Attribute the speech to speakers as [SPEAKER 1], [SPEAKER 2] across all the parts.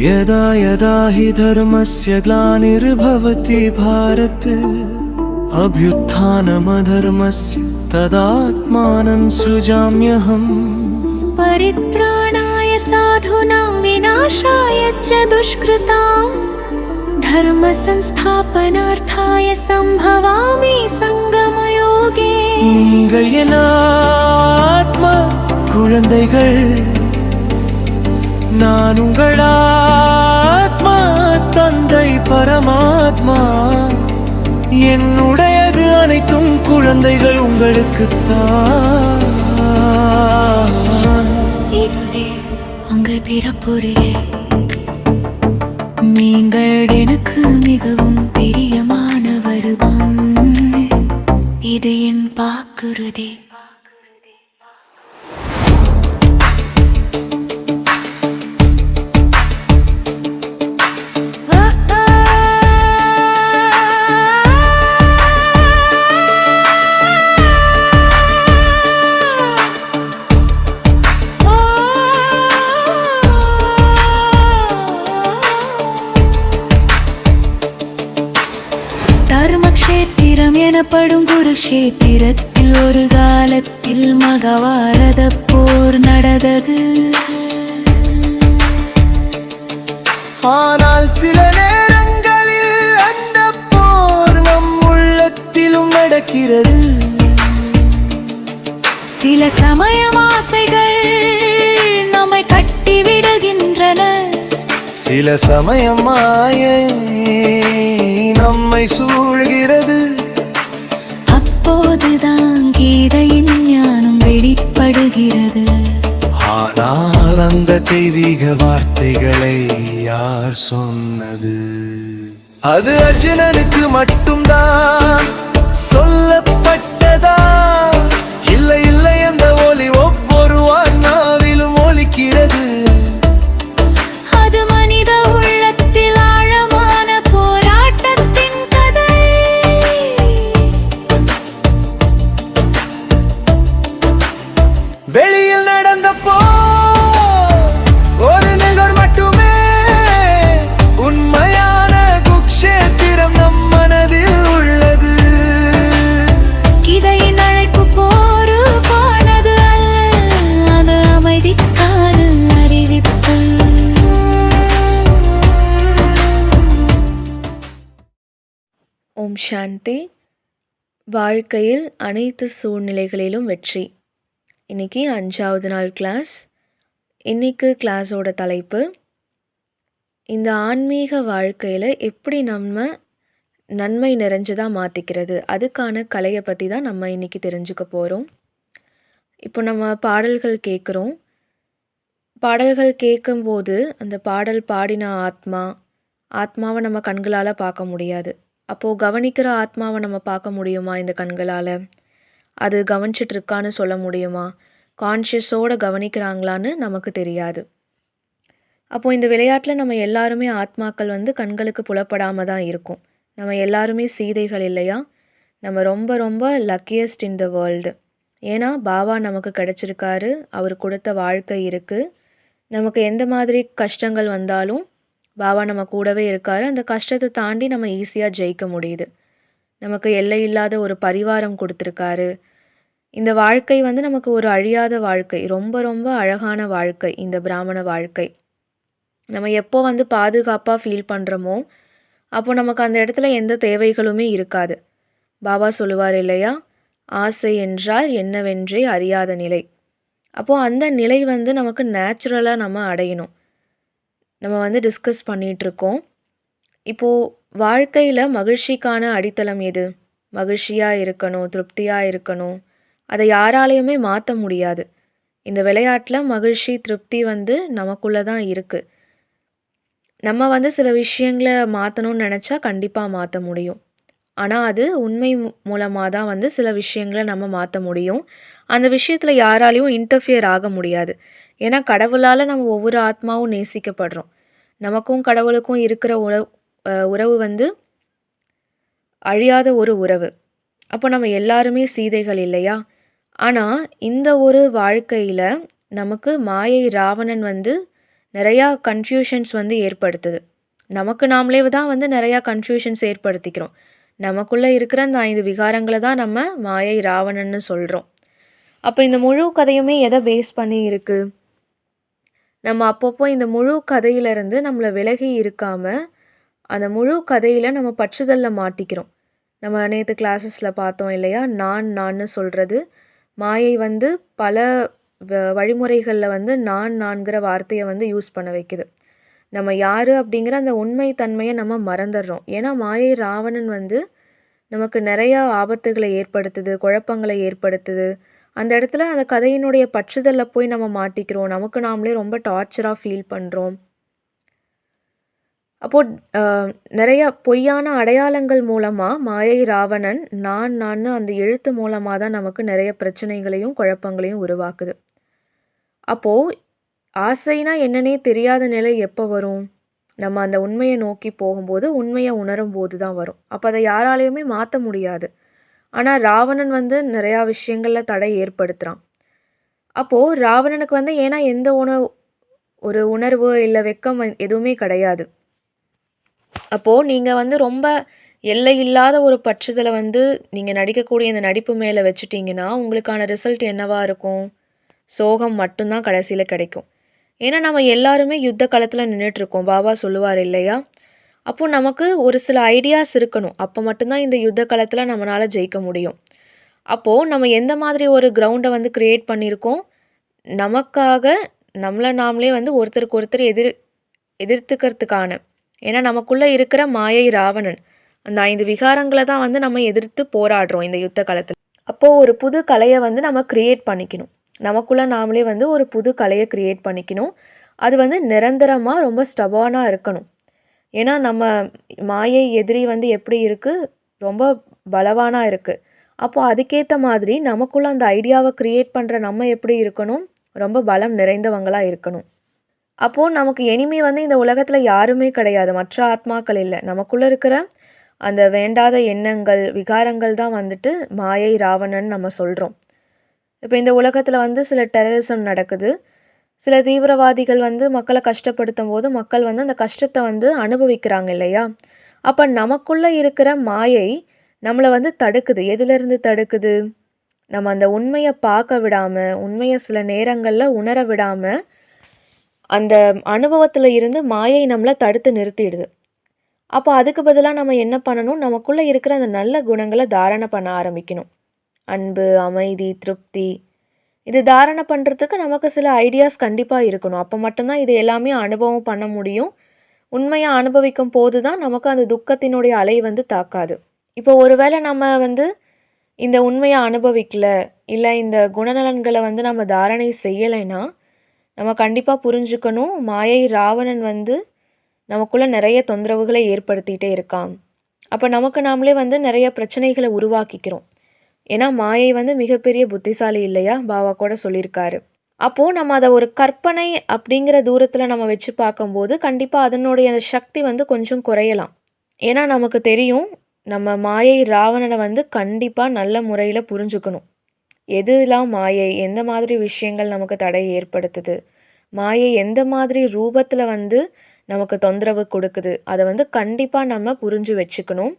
[SPEAKER 1] यदा यदा हि धर्मस्य ग्लानिर्भवति भारत अभ्युत्थानमधर्मस्य तदात्मानं सृजाम्यहम्
[SPEAKER 2] परित्राणाय साधूनां विनाशाय च दुष्कृतां धर्म संस्थापनार्थाय संभवामि संगमयोगे.
[SPEAKER 1] நீங்கள் என் ஆத்மா குழந்தைகள், நான் உங்கள் ஆத்மா தந்தை பரமாத்மா. என்னுடையது அனைத்தும் குழந்தைகள் உங்களுக்குத்தான்.
[SPEAKER 2] இதுவே உங்கள் பிறப்புரியே, நீங்கள் எனக்கு மிகவும் பிரியமான வருவம். இது என் வாக்குறுதி. தர்மக்ஷேத்திரம் எனப்படும் குருக்ஷேத்திரத்தில் ஒரு காலத்தில் மகாபாரத போர் நடந்தது.
[SPEAKER 1] ஆனால் சில நேரங்களில் அந்த போர் நம் உள்ளத்திலும் நடக்கிறது.
[SPEAKER 2] சில சமயம் ஆசைகள் நம்மை கட்டி விடுகின்றன.
[SPEAKER 1] சில சமயம் மாயை நம்மை சூழ்கிறது.
[SPEAKER 2] அப்போதுதான் கீதையின் ஞானம் வெளிப்படுகிறது.
[SPEAKER 1] ஆனால் அந்த தெய்வீக வார்த்தைகளை யார் சொன்னது? அது அர்ஜுனனுக்கு மட்டும்தான் சொல்லப்பட்டதா? இல்லை இல்லை, அந்த ஒலி ஒவ்வொரு ஆன்மாவிலும் ஒலிக்கிறது.
[SPEAKER 2] அது மனித உள்ளத்தில் ஆழமான போராட்டத்தின் கதை.
[SPEAKER 1] வெளியில் நடந்த ஒரு நிகழ் மட்டுமே உண்மையான குருக்ஷேத்திரம் நம் மனதில் உள்ளது.
[SPEAKER 2] கீதையின் அழைப்பு போருக்கானது அல்ல, அது அமைதிக்கான அறிவிப்பு.
[SPEAKER 3] ஓம் சாந்தி. வாழ்க்கையில் அனைத்து சூழ்நிலைகளிலும் வெற்றி. இன்னைக்கு 5வது நாள் கிளாஸ். இன்னைக்கு கிளாஸோட தலைப்பு, இந்த ஆன்மீக வாழ்க்கையில் எப்படி நம்ம நன்மை நிறைஞ்சதாக மாற்றிக்கிறது, அதுக்கான கலையை பற்றி தான் நம்ம இன்னைக்கு தெரிஞ்சுக்க போகிறோம். இப்போ நம்ம பாடல்கள் கேட்குறோம். பாடல்கள் கேட்கும்போது அந்த பாடல் பாடின ஆத்மாவை நம்ம கண்களால் பார்க்க முடியாது. அப்போது கவனிக்கிற ஆத்மாவை நம்ம பார்க்க முடியுமா இந்த கண்களால்? அது கவனிச்சிட்டு இருக்கான்னு சொல்ல முடியுமா? கான்ஷியஸோடு கவனிக்கிறாங்களான்னு நமக்கு தெரியாது. அப்போது இந்த விளையாட்டில் நம்ம எல்லாருமே ஆத்மாக்கள் கண்களுக்கு புலப்படாமல் தான் இருக்கும். நம்ம எல்லாருமே சீதைகள் இல்லையா? நம்ம ரொம்ப ரொம்ப லக்கியஸ்ட் இன் த வேர்ல்டு. ஏன்னா பாபா நமக்கு கிடச்சிருக்காரு, அவர் கொடுத்த வாழ்க்கை இருக்குது. நமக்கு எந்த மாதிரி கஷ்டங்கள் வந்தாலும் பாபா நம்ம கூடவே இருக்காரு. அந்த கஷ்டத்தை தாண்டி நம்ம ஈஸியாக ஜெயிக்க முடியுது. நமக்கு எல்லை இல்லாத ஒரு பரிவாரம் கொடுத்துருக்காரு. இந்த வாழ்க்கை நமக்கு ஒரு அழியாத வாழ்க்கை, ரொம்ப ரொம்ப அழகான வாழ்க்கை இந்த பிராமண வாழ்க்கை. நம்ம எப்போ பாதுகாப்பாக ஃபீல் பண்ணுறோமோ அப்போ நமக்கு அந்த இடத்துல எந்த தேவைகளுமே இருக்காது. பாபா சொல்லுவார் இல்லையா, ஆசை என்றால் என்னவென்றே அறியாத நிலை. அப்போது அந்த நிலை நமக்கு நேச்சுரலாக நம்ம அடையணும். நம்ம டிஸ்கஸ் பண்ணிகிட்ருக்கோம். இப்போது வாழ்க்கையில் மகிழ்ச்சிக்கான அடித்தளம் எது? மகிழ்ச்சியாக இருக்கணும், திருப்தியாக இருக்கணும். அதை யாராலையுமே மாற்ற முடியாது. இந்த விளையாட்டில் மகிழ்ச்சி திருப்தி நமக்குள்ளே தான் இருக்குது. நம்ம சில விஷயங்களை மாற்றணும்னு நினச்சா கண்டிப்பாக மாற்ற முடியும். ஆனால் அது உண்மை மூலமாக தான் சில விஷயங்களை நம்ம மாற்ற முடியும். அந்த விஷயத்தில் யாராலையும் இன்டர்ஃபியர் ஆக முடியாது. ஏன்னா கடவுளால் நம்ம ஒவ்வொரு ஆத்மாவும் நேசிக்கப்படுறோம். நமக்கும் கடவுளுக்கும் இருக்கிற உறவு அழியாத ஒரு உறவு. அப்போ நம்ம எல்லாருமே சீதைகள் இல்லையா? ஆனால் இந்த ஒரு வாழ்க்கையில் நமக்கு மாயை ராவணன் நிறையா கன்ஃப்யூஷன்ஸ் வந்து ஏற்படுத்துது. நமக்கு நாமளே தான் வந்து நிறையா கன்ஃப்யூஷன்ஸ் ஏற்படுத்திக்கிறோம். நமக்குள்ளே இருக்கிற அந்த 5 விகாரங்களை தான் நம்ம மாயை ராவணன்னு சொல்கிறோம். அப்போ இந்த முழு கதையுமே எதை பேஸ் பண்ணி இருக்கு? நம்ம அப்பப்போ இந்த முழு கதையிலேருந்து நம்மளை விலகி இருக்காமல் அந்த முழு கதையில் நம்ம பற்றுதலில் மாட்டிக்கிறோம். நம்ம நேற்று கிளாஸஸில் பார்த்தோம் இல்லையா, நான்னு சொல்கிறது மாயை வந்து பல வழிமுறைகளில் வந்து நான்கிற வார்த்தையை வந்து யூஸ் பண்ண வைக்குது. நம்ம யார் அப்படிங்கிற அந்த உண்மை தன்மையை நம்ம மறந்துடுறோம். ஏன்னா மாயை ராவணன் வந்து நமக்கு நிறையா ஆபத்துகளை ஏற்படுத்துது, குழப்பங்களை ஏற்படுத்துது. அந்த இடத்துல அந்த கதையினுடைய பற்றுதலில் போய் நம்ம மாட்டிக்கிறோம். நமக்கு நாமளே ரொம்ப டார்ச்சராக ஃபீல் பண்ணுறோம். அப்போது நிறைய பொய்யான அடையாளங்கள் மூலமாக மாயை ராவணன் நான் அந்த எழுத்து மூலமாக தான் நமக்கு நிறைய பிரச்சனைகளையும் குழப்பங்களையும் உருவாக்குது. அப்போது ஆசைனா என்னன்னே தெரியாத நிலை எப்போ வரும்? நம்ம அந்த உண்மையை நோக்கி போகும்போது, உண்மையை உணரும் போது தான் வரும். அப்போ அதை யாராலையுமே மாற்ற முடியாது. ஆனால் ராவணன் வந்து நிறையா விஷயங்களில் தடை ஏற்படுத்துகிறான். அப்போது ராவணனுக்கு வந்து ஏன்னா எந்த ஒரு உணர்வு இல்லை வெக்கம் எதுவுமே கிடையாது. அப்போது நீங்கள் வந்து ரொம்ப எல்லை இல்லாத ஒரு பற்றுதலை வந்து நீங்கள் நடிக்கக்கூடிய இந்த நடிப்பு மேலே வச்சுட்டிங்கன்னா உங்களுக்கான ரிசல்ட் என்னவா இருக்கும்? சோகம் மட்டும்தான் கடைசியில் கிடைக்கும். ஏன்னா நம்ம எல்லாருமே யுத்த காலத்தில் நின்றுட்டுருக்கோம். பாபா சொல்லுவார் இல்லையா? அப்போது நமக்கு ஒரு சில ஐடியாஸ் இருக்கணும். அப்போ மட்டும்தான் இந்த யுத்த காலத்தில் நம்மளால் ஜெயிக்க முடியும். அப்போது நம்ம எந்த மாதிரி ஒரு கிரவுண்டை வந்து க்ரியேட் பண்ணியிருக்கோம்? நமக்காக நம்மளை நாமளே வந்து ஒருத்தருக்கு ஒருத்தர் எதிர்த்துக்கிறதுக்கான. ஏன்னா நமக்குள்ளே இருக்கிற மாயை ராவணன் அந்த 5 விகாரங்களை தான் வந்து நம்ம எதிர்த்து போராடுறோம் இந்த யுத்த காலத்தில். அப்போது ஒரு புது கலையை வந்து நம்ம க்ரியேட் பண்ணிக்கணும். நமக்குள்ளே நாமளே வந்து ஒரு புது கலையை க்ரியேட் பண்ணிக்கணும். அது வந்து நிரந்தரமாக ரொம்ப ஸ்டபானாக இருக்கணும். ஏன்னா நம்ம மாயை எதிரி வந்து எப்படி இருக்குது? ரொம்ப பலவானாக இருக்குது. அப்போது அதுக்கேற்ற மாதிரி நமக்குள்ளே அந்த ஐடியாவை க்ரியேட் பண்ணுற நம்ம எப்படி இருக்கணும்? ரொம்ப பலம் நிறைந்தவங்களாக இருக்கணும். அப்போது நமக்கு எனிமி வந்து இந்த உலகத்தில் யாருமே கிடையாது, மற்ற ஆத்மாக்கள் இல்லை. நமக்குள்ளே இருக்கிற அந்த வேண்டாத எண்ணங்கள் விகாரங்கள் தான் வந்துட்டு மாயை ராவணன் நம்ம சொல்கிறோம். இப்போ இந்த உலகத்தில் வந்து சில டெரரிசம் நடக்குது. சில தீவிரவாதிகள் வந்து மக்களை கஷ்டப்படுத்தும் போது மக்கள் வந்து அந்த கஷ்டத்தை வந்து அனுபவிக்கிறாங்க இல்லையா? அப்போ நமக்குள்ளே இருக்கிற மாயை நம்மளை வந்து தடுக்குது. எதிலிருந்து தடுக்குது? நம்ம அந்த உண்மையை பார்க்க விடாமல், உண்மையை சில நேரங்களில் உணர விடாமல் அந்த அனுபவத்தில் இருந்து மாயை நம்மளை தடுத்து நிறுத்திடுது. அப்போ அதுக்கு பதிலாக நம்ம என்ன பண்ணணும்? நமக்குள்ளே இருக்கிற அந்த நல்ல குணங்களை தாரணை பண்ண ஆரம்பிக்கணும். அன்பு, அமைதி, திருப்தி, இது தாரணை பண்ணுறதுக்கு நமக்கு சில ஐடியாஸ் கண்டிப்பாக இருக்கணும். அப்போ மட்டும்தான் இது எல்லாமே அனுபவம் பண்ண முடியும். உண்மையாக அனுபவிக்கும் போது தான் நமக்கு அந்த துக்கத்தினுடைய அலை வந்து தாக்காது. இப்போ ஒருவேளை நம்ம வந்து இந்த உண்மையை அனுபவிக்கல, இல்லை இந்த குணநலன்களை வந்து நம்ம தாரணை செய்யலைன்னா நம்ம கண்டிப்பாக புரிஞ்சுக்கணும், மாயை ராவணன் வந்து நமக்குள்ளே நிறைய தொந்தரவுகளை ஏற்படுத்திகிட்டே இருக்கான். அப்போ நமக்கு நாமளே வந்து நிறைய பிரச்சனைகளை உருவாக்கிக்கிறோம். ஏன்னா மாயை வந்து மிகப்பெரிய புத்திசாலி இல்லையா? பாபா கூட சொல்லியிருக்காரு. அப்போது நம்ம அதை ஒரு கற்பனை அப்படிங்கிற தூரத்தில் நம்ம வச்சு பார்க்கும்போது கண்டிப்பாக அதனுடைய சக்தி வந்து கொஞ்சம் குறையலாம். ஏன்னா நமக்கு தெரியும் நம்ம மாயை ராவணனை வந்து கண்டிப்பாக நல்ல முறையில் புரிஞ்சுக்கணும். எதுலாம் மாயை, எந்த மாதிரி விஷயங்கள் நமக்கு தடை ஏற்படுத்துது, மாயை எந்த மாதிரி ரூபத்தில் வந்து நமக்கு தொந்தரவு கொடுக்குது, அதை வந்து கண்டிப்பாக நம்ம புரிஞ்சு வச்சுக்கணும்.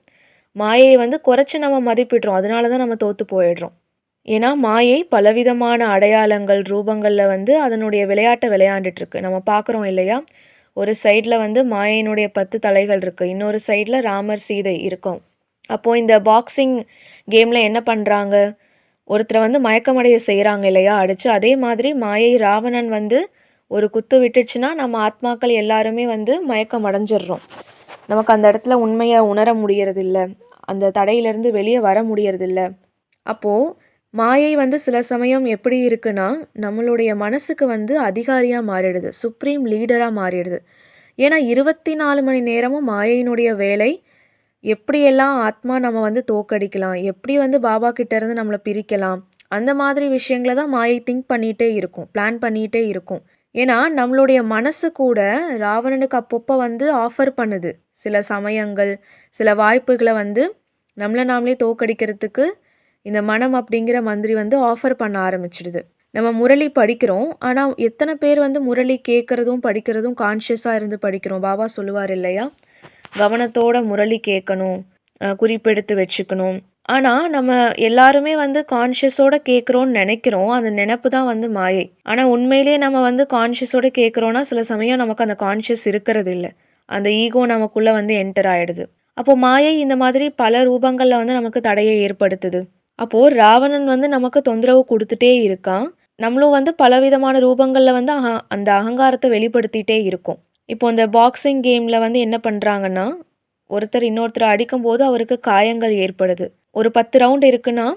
[SPEAKER 3] மாயையை வந்து குறைச்சி நம்ம மதிப்பிடுறோம், அதனால தான் நம்ம தோற்று போயிடுறோம். ஏன்னா மாயை பலவிதமான அடையாளங்கள் ரூபங்களில் வந்து அதனுடைய விளையாட்டை விளையாண்டுட்டுருக்கு. நம்ம பார்க்குறோம் இல்லையா? ஒரு சைடில் வந்து மாயையினுடைய 10 தலைகள் இருக்குது, இன்னொரு சைடில் ராமர் சீதை இருக்கும். அப்போது இந்த பாக்ஸிங் கேமில் என்ன பண்ணுறாங்க? ஒருத்தரை வந்து மயக்கமடைய செய்கிறாங்க இல்லையா அடித்து. அதே மாதிரி மாயை ராவணன் வந்து ஒரு குத்து விட்டுச்சுன்னா நம்ம ஆத்மாக்கள் எல்லாருமே வந்து மயக்கம் அடைஞ்சிடுறோம். நமக்கு அந்த இடத்துல உண்மையை உணர முடியறதில்ல, அந்த தடையிலேருந்து வெளியே வர முடியறதில்ல. அப்போது மாயை வந்து சில சமயம் எப்படி இருக்குன்னா நம்மளுடைய மனசுக்கு வந்து அதிகாரியாக மாறிடுது, சுப்ரீம் லீடராக மாறிடுது. ஏன்னா 24 மணி நேரமும் மாயையினுடைய வேலை எப்படியெல்லாம் ஆத்மா நம்ம வந்து தோக்கடிக்கலாம், எப்படி வந்து பாபா கிட்டேருந்து நம்மளை பிரிக்கலாம், அந்த மாதிரி விஷயங்களை தான் மாயை திங்க் பண்ணிகிட்டே இருக்கும், பிளான் பண்ணிகிட்டே இருக்கும். ஏன்னா நம்மளுடைய மனசு கூட ராவணனுக்கு அப்பப்போ வந்து ஆஃபர் பண்ணுது சில சமயங்கள், சில வாய்ப்புகளை வந்து நம்மளை நாமளே தோக்கடிக்கிறதுக்கு இந்த மனம் அப்படிங்கிற மந்திரி வந்து ஆஃபர் பண்ண ஆரம்பிச்சிடுது. நம்ம முரளி படிக்கிறோம். ஆனா எத்தனை பேர் வந்து முரளி கேட்கறதும், படிக்கிறதும் கான்ஷியஸா இருந்து படிக்கிறோம்? பாபா சொல்லுவார் இல்லையா? கவனத்தோட முரளி கேட்கணும், குறிப்பெடுத்து வச்சுக்கணும். ஆனா நம்ம எல்லாருமே வந்து கான்ஷியஸோட கேட்குறோம்னு நெனைக்கிறோம். அந்த நெனப்பு தான் வந்து மாயை. ஆனா உண்மையிலேயே நம்ம வந்து கான்ஷியஸோட கேட்குறோம்னா, சில சமயம் நமக்கு அந்த கான்ஷியஸ் இருக்கிறதில்ல. அந்த ஈகோ நமக்குள்ள வந்து என்டர் ஆயிடுது. அப்போ மாயை இந்த மாதிரி பல ரூபங்கள்ல வந்து நமக்கு தடையை ஏற்படுத்துது. அப்போ ராவணன் வந்து நமக்கு தொந்தரவு குடுத்துட்டே இருக்கான். நம்மளும் வந்து பலவிதமான ரூபங்கள்ல வந்து அந்த அகங்காரத்த வெளிப்படுத்திட்டே இருக்கோம். இப்போ இந்த பாக்ஸிங் கேம்ல வந்து என்ன பண்றாங்கன்னா, ஒருத்தர் இன்னொருத்தர அடிக்கும்போது அவருக்கு காயங்கள் ஏற்படுது. ஒரு 10 ரவுண்ட் இருக்குன்னா,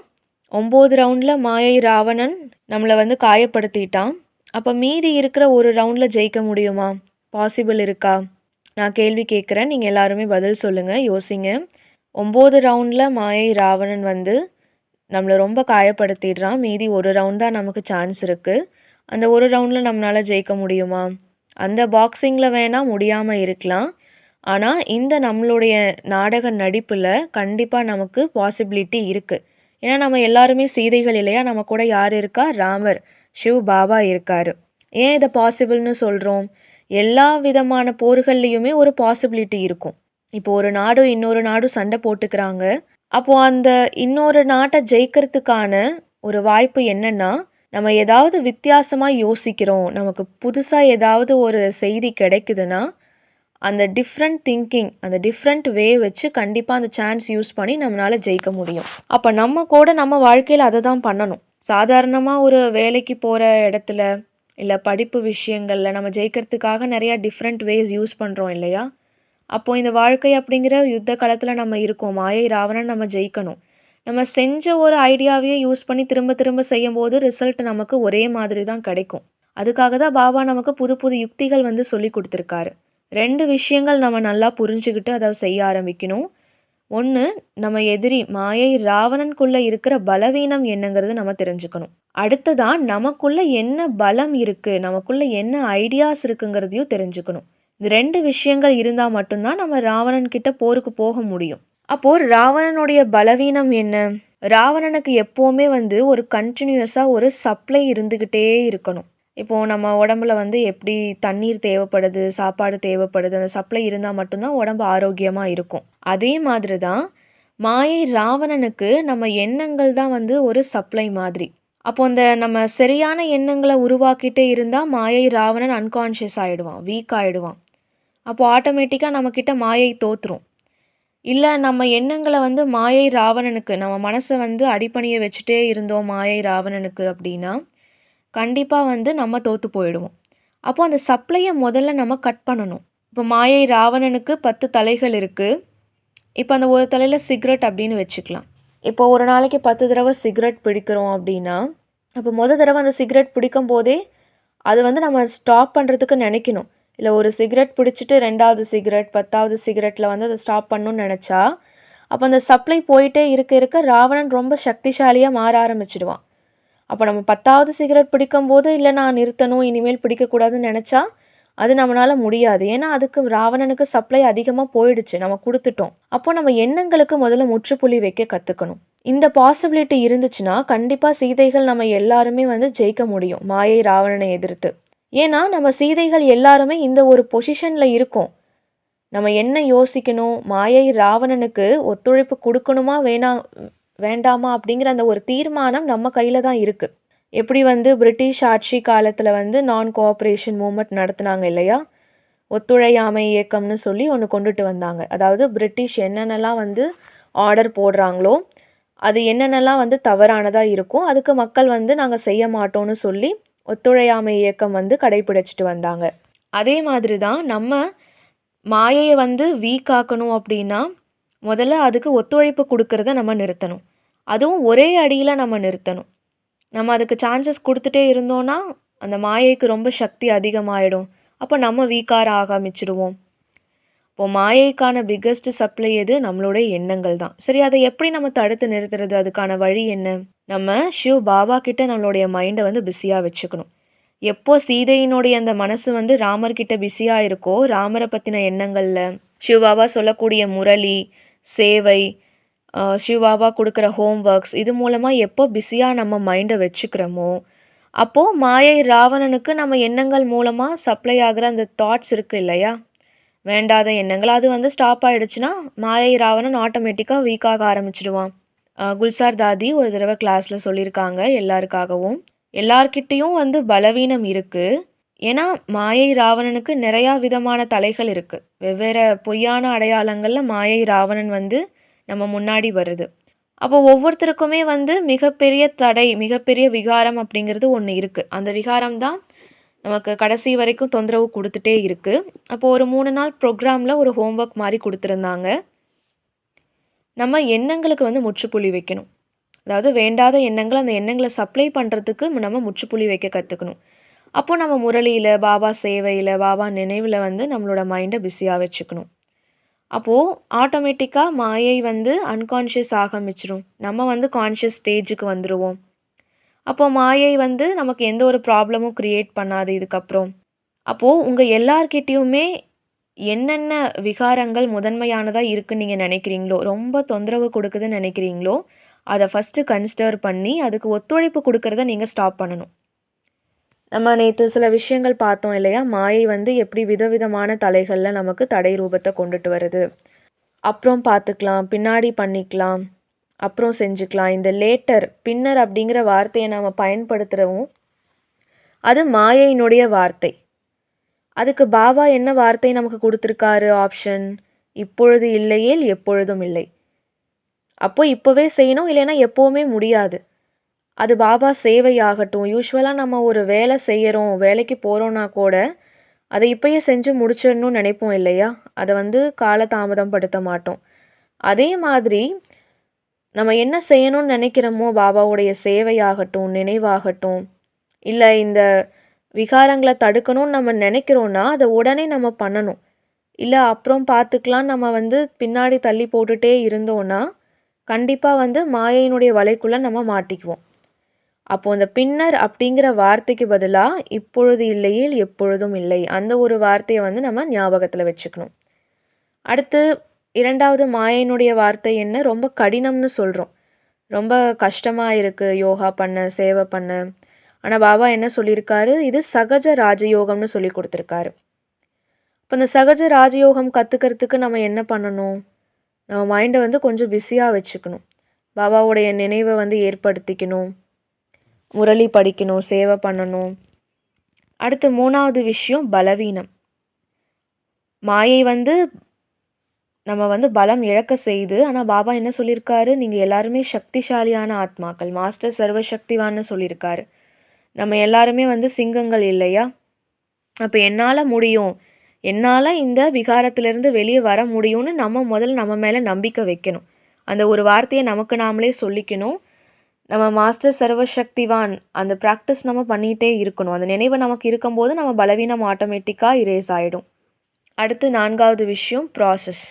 [SPEAKER 3] 9 ரவுண்ட்ல மாயை ராவணன் நம்மள வந்து காயப்படுத்திட்டான். அப்ப மீதி இருக்கிற ஒரு ரவுண்ட்ல ஜெயிக்க முடியுமா? பாசிபிள் இருக்கா? நான் கேள்வி கேட்குறேன். நீங்க எல்லாருமே பதில் சொல்லுங்க. யோசிங்க. 9 ரவுண்ட்ல மாயை ராவணன் வந்து நம்மள ரொம்ப காயப்படுத்திடுறான். மீதி ஒரு ரவுண்ட் தான் நமக்கு சான்ஸ் இருக்கு. அந்த ஒரு ரவுண்ட்ல நம்மளால ஜெயிக்க முடியுமா? அந்த பாக்ஸிங்ல வேணா முடியாம இருக்கலாம். ஆனா, இந்த நம்மளுடைய நாடக நடிப்புல கண்டிப்பா நமக்கு பாசிபிலிட்டி இருக்கு. ஏன்னா, நம்ம எல்லாருமே சீதைகள் இல்லையா? நம்ம கூட யார் இருக்கா? ராமர், சிவ் பாபா இருக்காரு. ஏன் இத பாசிபிள்னு சொல்றோம்? எல்லா விதமான போர்கள்லயுமே ஒரு பாசிபிலிட்டி இருக்கும். இப்போ ஒரு நாடும், இன்னொரு நாடும் சண்டை போட்டுக்கிறாங்க. அப்போ அந்த இன்னொரு நாட்ட ஜெயிக்கிறதுக்கான ஒரு வாய்ப்பு என்னன்னா, நம்ம ஏதாவது வித்தியாசமா யோசிக்கிறோம். நமக்கு புதுசா ஏதாவது ஒரு செய்தி கிடைக்குதுன்னா, அந்த டிஃப்ரெண்ட் திங்கிங், அந்த டிஃப்ரெண்ட் வே வச்சு கண்டிப்பா அந்த சான்ஸ் யூஸ் பண்ணி நம்மளால ஜெயிக்க முடியும். அப்ப நம்ம கூட நம்ம வாழ்க்கையில அத தான் பண்ணணும். சாதாரணமா ஒரு வேலைக்கு போற இடத்துல, இல்ல படிப்பு விஷயங்கள்ல நம்ம ஜெயிக்கிறதுக்காக நிறைய டிஃப்ரெண்ட் வேஸ் யூஸ் பண்றோம் இல்லையா? அப்போ இந்த வாழ்க்கை அப்படிங்கிற யுத்த களத்துல நம்ம இருக்கோம். மாயை ராவணன் நம்ம ஜெயிக்கணும். நம்ம செஞ்ச ஒரு ஐடியாவையே யூஸ் பண்ணி திரும்ப திரும்ப செய்யும்போது ரிசல்ட் நமக்கு ஒரே மாதிரி தான் கிடைக்கும். அதுக்காக தான் பாபா நமக்கு புது புது யுக்திகள் வந்து சொல்லி கொடுத்துருக்காரு. 2 விஷயங்கள் நம்ம நல்லா புரிஞ்சுக்கிட்டு அதை செய்ய ஆரம்பிக்கணும். 1, நம்ம எதிரி மாயை ராவணனுக்குள்ள இருக்கிற பலவீனம் என்னங்கிறது நம்ம தெரிஞ்சுக்கணும். அடுத்ததான் நமக்குள்ள என்ன பலம் இருக்கு, நமக்குள்ள என்ன ஐடியாஸ் இருக்குங்கிறதையும் தெரிஞ்சுக்கணும். இந்த 2 விஷயங்கள் இருந்தா மட்டும்தான் நம்ம ராவணன் கிட்ட போருக்கு போக முடியும். அப்போ ராவணனுடைய பலவீனம் என்ன? ராவணனுக்கு எப்பவுமே வந்து ஒரு கண்டினியூஸா ஒரு சப்ளை இருந்துகிட்டே இருக்கணும். இப்போ நம்ம உடம்புல வந்து எப்படி தண்ணீர் தேவைப்படுது, சாப்பாடு தேவைப்படுது, அந்த சப்ளை இருந்தா மட்டும்தான் உடம்பு ஆரோக்கியமா இருக்கும். அதே மாதிரி தான் மாயை ராவணனுக்கு நம்ம எண்ணங்கள் தான் வந்து ஒரு சப்ளை மாதிரி. அப்போ அந்த நம்ம சரியான எண்ணங்களை உருவாக்கிட்டே இருந்தா மாயை ராவணன் அன்கான்ஷியஸ் ஆயிடுவான், வீக் ஆயிடுவான். அப்போ ஆட்டோமேட்டிக்கா நம்ம கிட்ட மாயை தோத்துரும். இல்ல நம்ம எண்ணங்களை வந்து மாயை ராவணனுக்கு, நம்ம மனசை வந்து அடிபணிய வச்சுட்டே இருந்தோம் மாயை ராவணனுக்கு அப்படின்னா, கண்டிப்பா வந்து நம்ம தோத்து போயிடுவோம். அப்போ அந்த சப்ளையை முதல்ல நம்ம கட் பண்ணணும். இப்போ மாயை ராவணனுக்கு 10 தலைகள் இருக்கு. இப்போ அந்த ஒரு தலையில சிகரெட் அப்படின்னு வச்சுக்கலாம். இப்போ ஒரு நாளைக்கு 10 தடவை சிகரெட் பிடிக்கிறோம் அப்படின்னா, அப்போ தடவை அந்த சிகரெட் பிடிக்கும் போதே அது வந்து நம்ம ஸ்டாப் பண்ணுறதுக்கு நினைக்கணும். இல்லை ஒரு சிகரெட் பிடிச்சிட்டு 2வது சிகரெட் 10வது சிகரெட்டில் வந்து அதை ஸ்டாப் பண்ணணும்னு நினச்சா, அப்போ அந்த சப்ளை போயிட்டே இருக்க இருக்க ராவணன் ரொம்ப சக்திசாலியாக மாற ஆரம்பிச்சிடுவான். அப்போ நம்ம 10வது சிகரெட் பிடிக்கும்போது இல்லை நான் நிறுத்தணும், இனிமேல் பிடிக்கக்கூடாதுன்னு நினச்சா அது நம்மளால முடியாது. ஏன்னா அதுக்கு ராவணனுக்கு சப்ளை அதிகமாக போயிடுச்சு, நம்ம கொடுத்துட்டோம். அப்போ நம்ம எண்ணங்களுக்கு முதல்ல முற்றுப்புள்ளி வைக்க கற்றுக்கணும். இந்த பாசிபிலிட்டி இருந்துச்சுன்னா கண்டிப்பாக சீதைகள் நம்ம எல்லாருமே வந்து ஜெயிக்க முடியும் மாயை ராவணனை எதிர்த்து. ஏன்னா நம்ம சீதைகள் எல்லாருமே இந்த ஒரு பொசிஷனில் இருக்கோம். நம்ம என்ன யோசிக்கணும், மாயை ராவணனுக்கு ஒத்துழைப்பு கொடுக்கணுமா வேண்டாமா அப்படிங்கிற அந்த ஒரு தீர்மானம் நம்ம கையில் தான் இருக்குது. எப்படி வந்து பிரிட்டிஷ் ஆட்சி காலத்தில் வந்து நான் கோஆப்ரேஷன் மூவ்மெண்ட் நடத்துனாங்க இல்லையா? ஒத்துழையாமை இயக்கம்னு சொல்லி ஒன்று கொண்டுட்டு வந்தாங்க. அதாவது பிரிட்டிஷ் என்னென்னலாம் வந்து ஆர்டர் போடுறாங்களோ அது என்னென்னலாம் வந்து தவறானதாக இருக்கும், அதுக்கு மக்கள் வந்து நாங்கள் செய்ய மாட்டோம்னு சொல்லி ஒத்துழையாமை இயக்கம் வந்து கடைபிடிச்சிட்டு வந்தாங்க. அதே மாதிரி தான் நம்ம மாயையை வந்து வீக் ஆக்கணும் அப்படின்னா முதல்ல அதுக்கு ஒத்துழைப்பு கொடுக்கறத நம்ம நிறுத்தணும். அதுவும் ஒரே அடியில் நம்ம நிறுத்தணும். நம்ம அதுக்கு சான்சஸ் கொடுத்துட்டே இருந்தோன்னா அந்த மாயைக்கு ரொம்ப சக்தி அதிகமாகிடும். அப்போ நம்ம வீக்கார ஆரம்பிச்சிடுவோம். இப்போது மாயைக்கான பிக்கஸ்ட் சப்ளை எது? நம்மளுடைய எண்ணங்கள் தான். சரி, அதை எப்படி நம்ம தடுத்து நிறுத்துறது? அதுக்கான வழி என்ன? நம்ம சிவ் பாபா கிட்ட நம்மளுடைய மைண்டை வந்து பிஸியாக வச்சுக்கணும். எப்போ சீதையினுடைய அந்த மனசு வந்து ராமர்கிட்ட பிஸியாக இருக்கோ, ராமரை பற்றின எண்ணங்களில் சிவ் பாபா சொல்லக்கூடிய முரளி, சேவை, சிவ் பாபா கொடுக்குற ஹோம் ஒர்க்ஸ், இது மூலமாக எப்போ பிஸியாக நம்ம மைண்டை வச்சுக்கிறோமோ அப்போது மாயை ராவணனுக்கு நம்ம எண்ணங்கள் மூலமாக சப்ளை ஆகிற அந்த தாட்ஸ் இருக்குது இல்லையா, வேண்டாத எண்ணங்கள், அது வந்து ஸ்டாப் ஆகிடுச்சுன்னா மாயை ராவணன் ஆட்டோமேட்டிக்காக வீக்காக ஆரம்பிச்சிடுவான். குல்சார் தாதி ஒரு தடவை கிளாஸில் சொல்லியிருக்காங்க எல்லாருக்காகவும். எல்லார்கிட்டேயும் வந்து பலவீனம் இருக்குது. ஏன்னா மாயை ராவணனுக்கு நிறையா விதமான தலைகள் இருக்குது. வெவ்வேறு பொய்யான அடையாளங்களில் மாயை ராவணன் வந்து நம்ம முன்னாடி வருது. அப்போ ஒவ்வொருத்தருக்குமே வந்து மிகப்பெரிய தடை, மிகப்பெரிய விகாரம் அப்படிங்கிறது ஒன்று இருக்குது. அந்த விகாரம் தான் நமக்கு கடைசி வரைக்கும் தொந்தரவு கொடுத்துட்டே இருக்குது. அப்போது ஒரு 3 நாள் ப்ரோக்ராமில் ஒரு ஹோம்ஒர்க் மாதிரி கொடுத்துருந்தாங்க. நம்ம எண்ணங்களுக்கு வந்து முற்றுப்புள்ளி வைக்கணும். அதாவது வேண்டாத எண்ணங்கள், அந்த எண்ணங்களை சப்ளை பண்ணுறதுக்கு நம்ம முற்றுப்புள்ளி வைக்க கற்றுக்கணும். அப்போது நம்ம முரளியில், பாபா சேவையில், பாபா நினைவில் வந்து நம்மளோட மைண்டை பிஸியாக வச்சுக்கணும். அப்போது ஆட்டோமேட்டிக்காக மாயை வந்து அன்கான்ஷியஸ் ஆரம்பிச்சிடும். நம்ம வந்து கான்ஷியஸ் ஸ்டேஜுக்கு வந்துடுவோம். அப்போது மாயை வந்து நமக்கு எந்த ஒரு ப்ராப்ளமும் க்ரியேட் பண்ணாது இதுக்கப்புறம். அப்போது உங்கள் எல்லார்கிட்டேயுமே என்னென்ன விகாரங்கள் முதன்மையானதாக இருக்குன்னு நீங்கள் நினைக்கிறீங்களோ, ரொம்ப தொந்தரவு கொடுக்குதுன்னு நினைக்கிறீங்களோ, அதை ஃபஸ்ட்டு கன்சிடர் பண்ணி அதுக்கு ஒத்துழைப்பு கொடுக்கறத நீங்கள் ஸ்டாப் பண்ணணும். நம்ம நேற்று சில விஷயங்கள் பார்த்தோம் இல்லையா, மாயை வந்து எப்படி விதவிதமான தலைகளில் நமக்கு தடை ரூபத்தை கொண்டுட்டு வருது. அப்புறம் பார்த்துக்கலாம், பின்னாடி பண்ணிக்கலாம், அப்புறம் செஞ்சுக்கலாம். இந்த லேட்டர், பின்னர் அப்படிங்கிற வார்த்தையை நம்ம பயன்படுத்துகிறவும் அது மாயையினுடைய வார்த்தை. அதுக்கு பாபா என்ன வார்த்தை நமக்கு கொடுத்துருக்காரு ஆப்ஷன்? இப்பொழுது இல்லையேல் எப்பொழுதும் இல்லை. அப்போ இப்போவே செய்யணும், இல்லைன்னா எப்போவுமே முடியாது. அது பாபா சேவையாகட்டும். யூஸ்வலாக நம்ம ஒரு வேலை செய்கிறோம், வேலைக்கு போகிறோன்னா கூட அதை இப்போயே செஞ்சு முடிச்சிடணும்னு நினைப்போம் இல்லையா, அதை வந்து காலதாமதம் படுத்த மாட்டோம். அதே மாதிரி நம்ம என்ன செய்யணும்னு நினைக்கிறோமோ, பாபாவுடைய சேவையாகட்டும், நினைவாகட்டும், இல்லை இந்த விகாரங்களை தடுக்கணும்னு நம்ம நினைக்கிறோன்னா அதை உடனே நம்ம பண்ணணும். இல்லை அப்புறம் பார்த்துக்கலாம் நம்ம வந்து பின்னாடி தள்ளி போட்டுகிட்டே இருந்தோன்னா கண்டிப்பாக வந்து மாயையினுடைய வலைக்குள்ளே நம்ம மாட்டிக்குவோம். அப்போது அந்த பின்னர் அப்படிங்கிற வார்த்தைக்கு பதிலாக இப்பொழுது இல்லையேல் எப்பொழுதும் இல்லை, அந்த ஒரு வார்த்தையை வந்து நம்ம ஞாபகத்தில் வச்சுக்கணும். அடுத்து 2வது மாயையினுடைய வார்த்தை என்ன? ரொம்ப கடினம்னு சொல்கிறோம். ரொம்ப கஷ்டமாக இருக்குது யோகா பண்ண, சேவை பண்ண. ஆனால் பாபா என்ன சொல்லியிருக்காரு? இது சகஜ ராஜயோகம்னு சொல்லி கொடுத்துருக்காரு. இப்போ இந்த சகஜ ராஜயோகம் கற்றுக்கிறதுக்கு நம்ம என்ன பண்ணணும்? நம்ம மைண்டை வந்து கொஞ்சம் பிஸியாக வச்சுக்கணும். பாபாவுடைய நினைவை வந்து ஏற்படுத்திக்கணும், முரளி படிக்கணும், சேவை பண்ணணும். அடுத்து 3வது விஷயம் பலவீனம். மாயை வந்து நம்ம வந்து பலம் இழக்க செய்து. ஆனால் பாபா என்ன சொல்லியிருக்காரு? நீங்கள் எல்லாருமே சக்திசாலியான ஆத்மாக்கள், மாஸ்டர் சர்வசக்திவான்னு சொல்லியிருக்காரு. நம்ம எல்லாருமே வந்து சிங்கங்கள் இல்லையா? அப்போ என்னால் முடியும், என்னால் இந்த விகாரத்திலேருந்து வெளியே வர முடியும்னு நம்ம முதல்ல நம்ம மேலே நம்பிக்கை வைக்கணும். அந்த ஒரு வார்த்தையை நமக்கு நாமளே சொல்லிக்கணும். நம்ம மாஸ்டர் சர்வசக்திவான் அந்த ப்ராக்டிஸ் நம்ம பண்ணிகிட்டே இருக்கணும். அந்த நினைவு நமக்கு இருக்கும்போது நம்ம பலவீனம் ஆட்டோமேட்டிக்காக இரேஸ் ஆகிடும். அடுத்து 4வது விஷயம் ப்ராசஸ்.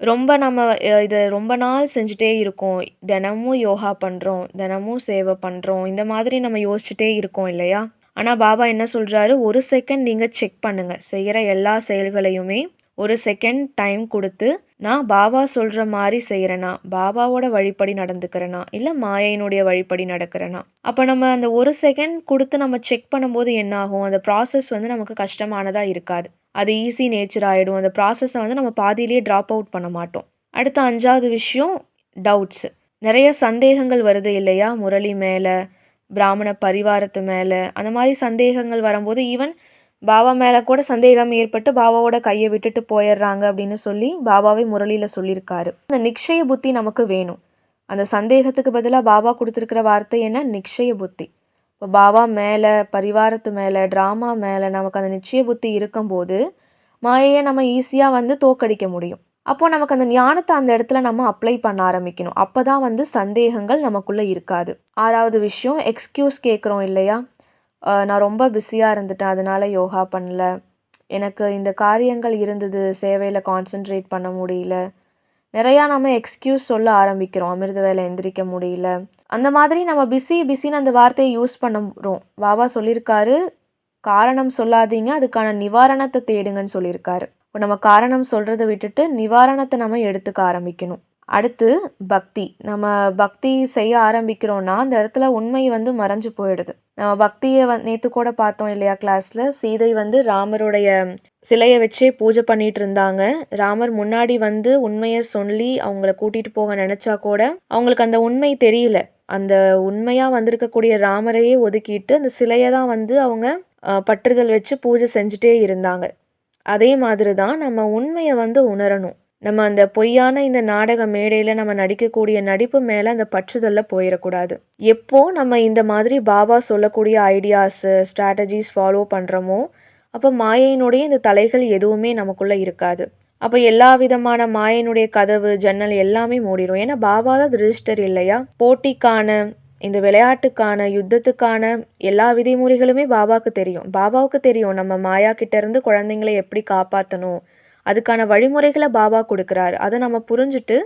[SPEAKER 3] ரொம்ப நம்ம இதை ரொம்ப நாள் செஞ்சுட்டே இருக்கோம், தினமும் யோகா பண்ணுறோம், தினமும் சேவை பண்ணுறோம், இந்த மாதிரி நம்ம யோசிச்சுட்டே இருக்கோம் இல்லையா? ஆனால் பாபா என்ன சொல்கிறாரு? ஒரு செகண்ட் நீங்கள் செக் பண்ணுங்கள். செய்கிற எல்லா செயல்களையுமே ஒரு செகண்ட் டைம் கொடுத்து, நான் பாபா சொல்கிற மாதிரி செய்கிறேனா, பாபாவோட வழிப்படி நடந்துக்கிறேனா, இல்லை மாயையினுடைய வழிப்படி நடக்கிறேனா? அப்போ நம்ம அந்த ஒரு செகண்ட் கொடுத்து நம்ம செக் பண்ணும்போது என்ன ஆகும்? அந்த ப்ராசஸ் வந்து நமக்கு கஷ்டமானதாக இருக்காது, அது ஈஸி நேச்சர் ஆகிடும். அந்த ப்ராசஸை வந்து நம்ம பாதியிலேயே ட்ராப் அவுட் பண்ண மாட்டோம். அடுத்த 5வது விஷயம் டவுட்ஸு. நிறைய சந்தேகங்கள் வருது இல்லையா? முரளி மேலே, பிராமண பரிவாரத்து மேலே, அந்த மாதிரி சந்தேகங்கள் வரும்போது ஈவன் பாபா மேலே கூட சந்தேகம் ஏற்பட்டு பாபாவோட கையை விட்டுட்டு போயிடுறாங்க அப்படின்னு சொல்லி பாபாவே முரளியில் சொல்லியிருக்காரு. அந்த நிக்ஷய புத்தி நமக்கு வேணும். அந்த சந்தேகத்துக்கு பதிலாக பாபா கொடுத்துருக்கிற வார்த்தை என்ன? நிக்ஷய புத்தி. இப்போ பாபா மேலே, பரிவாரத்து மேலே, ட்ராமா மேலே நமக்கு அந்த நிச்சய புத்தி இருக்கும்போது மாயையை நம்ம ஈஸியாக வந்து தோக்கடிக்க முடியும். அப்போது நமக்கு அந்த ஞானத்தை அந்த இடத்துல நம்ம அப்ளை பண்ண ஆரம்பிக்கணும். அப்போ தான் வந்து சந்தேகங்கள் நமக்குள்ளே இருக்காது. 6வது விஷயம் எக்ஸ்கியூஸ் கேட்குறோம் இல்லையா? நான் ரொம்ப பிஸியாக இருந்துட்டேன், அதனால் யோகா பண்ணல, எனக்கு இந்த காரியங்கள் இருந்தது, சேவையில் கான்சென்ட்ரேட் பண்ண முடியல, நிறையா நம்ம எக்ஸ்கியூஸ் சொல்ல ஆரம்பிக்கிறோம். அமிர்த வேலை எந்திரிக்க முடியல, அந்த மாதிரி நம்ம பிஸின்னு அந்த வார்த்தையை யூஸ் பண்ணுறோம். பாபா சொல்லியிருக்காரு, காரணம் சொல்லாதீங்க, அதுக்கான நிவாரணத்தை தேடுங்கன்னு சொல்லியிருக்காரு. இப்போ நம்ம காரணம் சொல்கிறத விட்டுட்டு நிவாரணத்தை நம்ம எடுத்துக்க ஆரம்பிக்கணும். அடுத்து பக்தி. நம்ம பக்தி செய்ய ஆரம்பிக்கிறோன்னா அந்த இடத்துல உண்மை வந்து மறைஞ்சு போயிடுது. நம்ம பக்தியை நேற்று கூட பார்த்தோம் இல்லையா கிளாஸில். சீதை வந்து ராமருடைய சிலையை வச்சே பூஜை பண்ணிட்டு இருந்தாங்க. ராமர் முன்னாடி வந்து உண்மையை சொல்லி அவங்கள கூட்டிகிட்டு போக நினச்சா கூட அவங்களுக்கு அந்த உண்மை தெரியல. அந்த உண்மையாக வந்திருக்கக்கூடிய ராமரையே ஒதுக்கிட்டு அந்த சிலையை தான் வந்து அவங்க பற்றுதல் வச்சு பூஜை செஞ்சுட்டே இருந்தாங்க. அதே மாதிரி தான் நம்ம உண்மையை வந்து உணரணும். நம்ம அந்த பொய்யான இந்த நாடக மேடையில் நம்ம நடிக்கக்கூடிய நடிப்பு மேலே அந்த பற்றுதலில் போயிடக்கூடாது. எப்போ நம்ம இந்த மாதிரி பாபா சொல்லக்கூடிய ஐடியாஸு ஸ்ட்ராட்டஜிஸ் ஃபாலோ பண்ணுறோமோ அப்போ மாயையினுடைய இந்த தலைகள் எதுவுமே நமக்குள்ளே இருக்காது. அப்போ எல்லா விதமான மாயனுடைய கதவு ஜன்னல் எல்லாமே மூடிடும். ஏன்னா பாபா தான் ரிஜிஸ்டர் இல்லையா. போட்டிக்கான இந்த விளையாட்டுக்கான யுத்தத்துக்கான எல்லா விதிமுறைகளுமே பாபாவுக்கு தெரியும். பாபாவுக்கு தெரியும் நம்ம மாயா கிட்ட இருந்து குழந்தைங்களை எப்படி காப்பாற்றணும், அதுக்கான வழிமுறைகளை பாபா கொடுக்குறாரு. அதை நம்ம புரிஞ்சுட்டு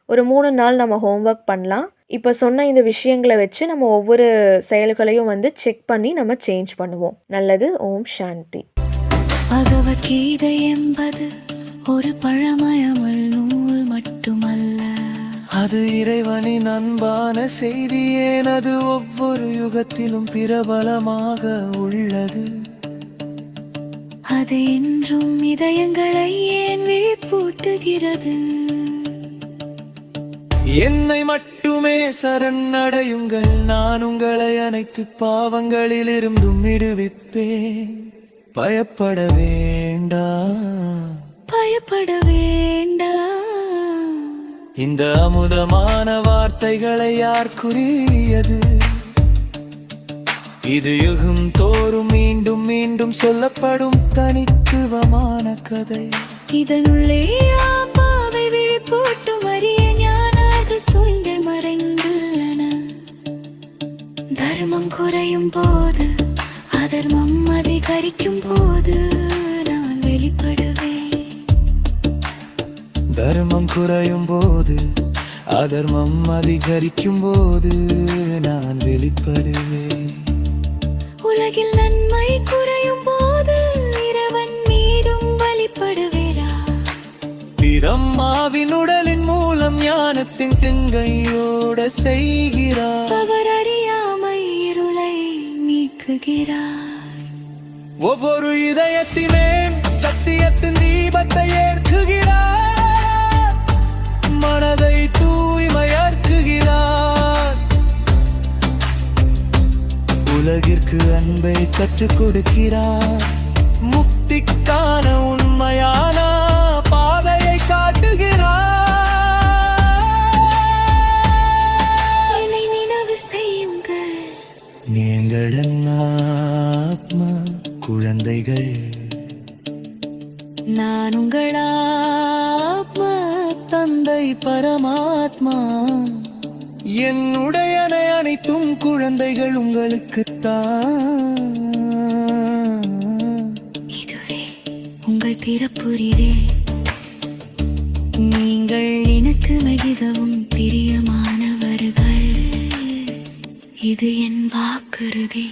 [SPEAKER 3] ஒரு 3 நாள் நம்ம ஹோம்ஒர்க் பண்ணலாம். இப்போ சொன்ன இந்த விஷயங்களை வச்சு நம்ம ஒவ்வொரு செயல்களையும் வந்து செக் பண்ணி நம்ம சேஞ்ச் பண்ணுவோம். நல்லது. ஓம் சாந்தி.
[SPEAKER 2] பகவத்கீதை என்பது ஒரு பழமயமல் நூல் மட்டுமல்ல,
[SPEAKER 1] அது இறைவனின் அன்பான செய்தி. ஏன் அது ஒவ்வொரு யுகத்திலும் பிரபலமாக உள்ளது.
[SPEAKER 2] அது என்றும் இதயங்களை ஏன் விழிப்பூட்டுகிறது.
[SPEAKER 1] என்னை மட்டுமே சரணடையுங்கள், நான் உங்களை அனைத்து பாவங்களிலிருந்தும் விடுவிப்பேன். பயப்பட வேண்டாம்,
[SPEAKER 2] பயப்பட வேண்டாம்.
[SPEAKER 1] இந்த அமுதமான வார்த்தைகளை யார் கூறியது? இது யுகம் தோறும் மீண்டும் மீண்டும் சொல்லப்படும் தனித்துவமான கதை.
[SPEAKER 2] இதனுள்ளே ஆன்மாவை விழிப்பூட்டும் அரிய ஞானாக சூழ்ந்து மறைந்துள்ளன. தர்மம் குறையும் போது அதர்மம் அதிகரிக்கும் போது நான் வெளிப்படுவேன்.
[SPEAKER 1] தர்மம் குறையும் போது அதர்மம் அதிகரிக்கும் போது நான் வெளிப்படுவேன்.
[SPEAKER 2] உலகில் நன்மை குறையும் போது இறைவன் மீண்டும் வழிபடுவேரா.
[SPEAKER 1] பிரம்மாவின் உடலின் மூலம் ஞானத்தின் திங்கையோட செய்கிறார்.
[SPEAKER 2] அவர் அறியாமை இருளை நீக்குகிறார்.
[SPEAKER 1] ஒவ்வொரு இதயத்திலே சத்தியத்தின் தீபத்தை ஏற்குகிறார். மனதை தூய்மையாக்குகிறார். உலகிற்கு அன்பை கற்றுக் கொடுக்கிறார். முக்திக்கான உண்மையான பாதையை காட்டுகிறார்.
[SPEAKER 2] என்னை நினைவு செய்யுங்கள்,
[SPEAKER 1] நீங்கள் ஆத்மா குழந்தைகள்.
[SPEAKER 2] நான் உங்கள் ஆத்மா
[SPEAKER 1] தந்தை பரமாத்மா. என்னுடைய அனைத்தும் குழந்தைகள் உங்களுக்குத்தான்.
[SPEAKER 2] இதுவே உங்கள் பிறப்புரிதே. நீங்கள் எனக்கு மிகவும் பிரியமானவர்கள். இது என் வாக்குறுதி.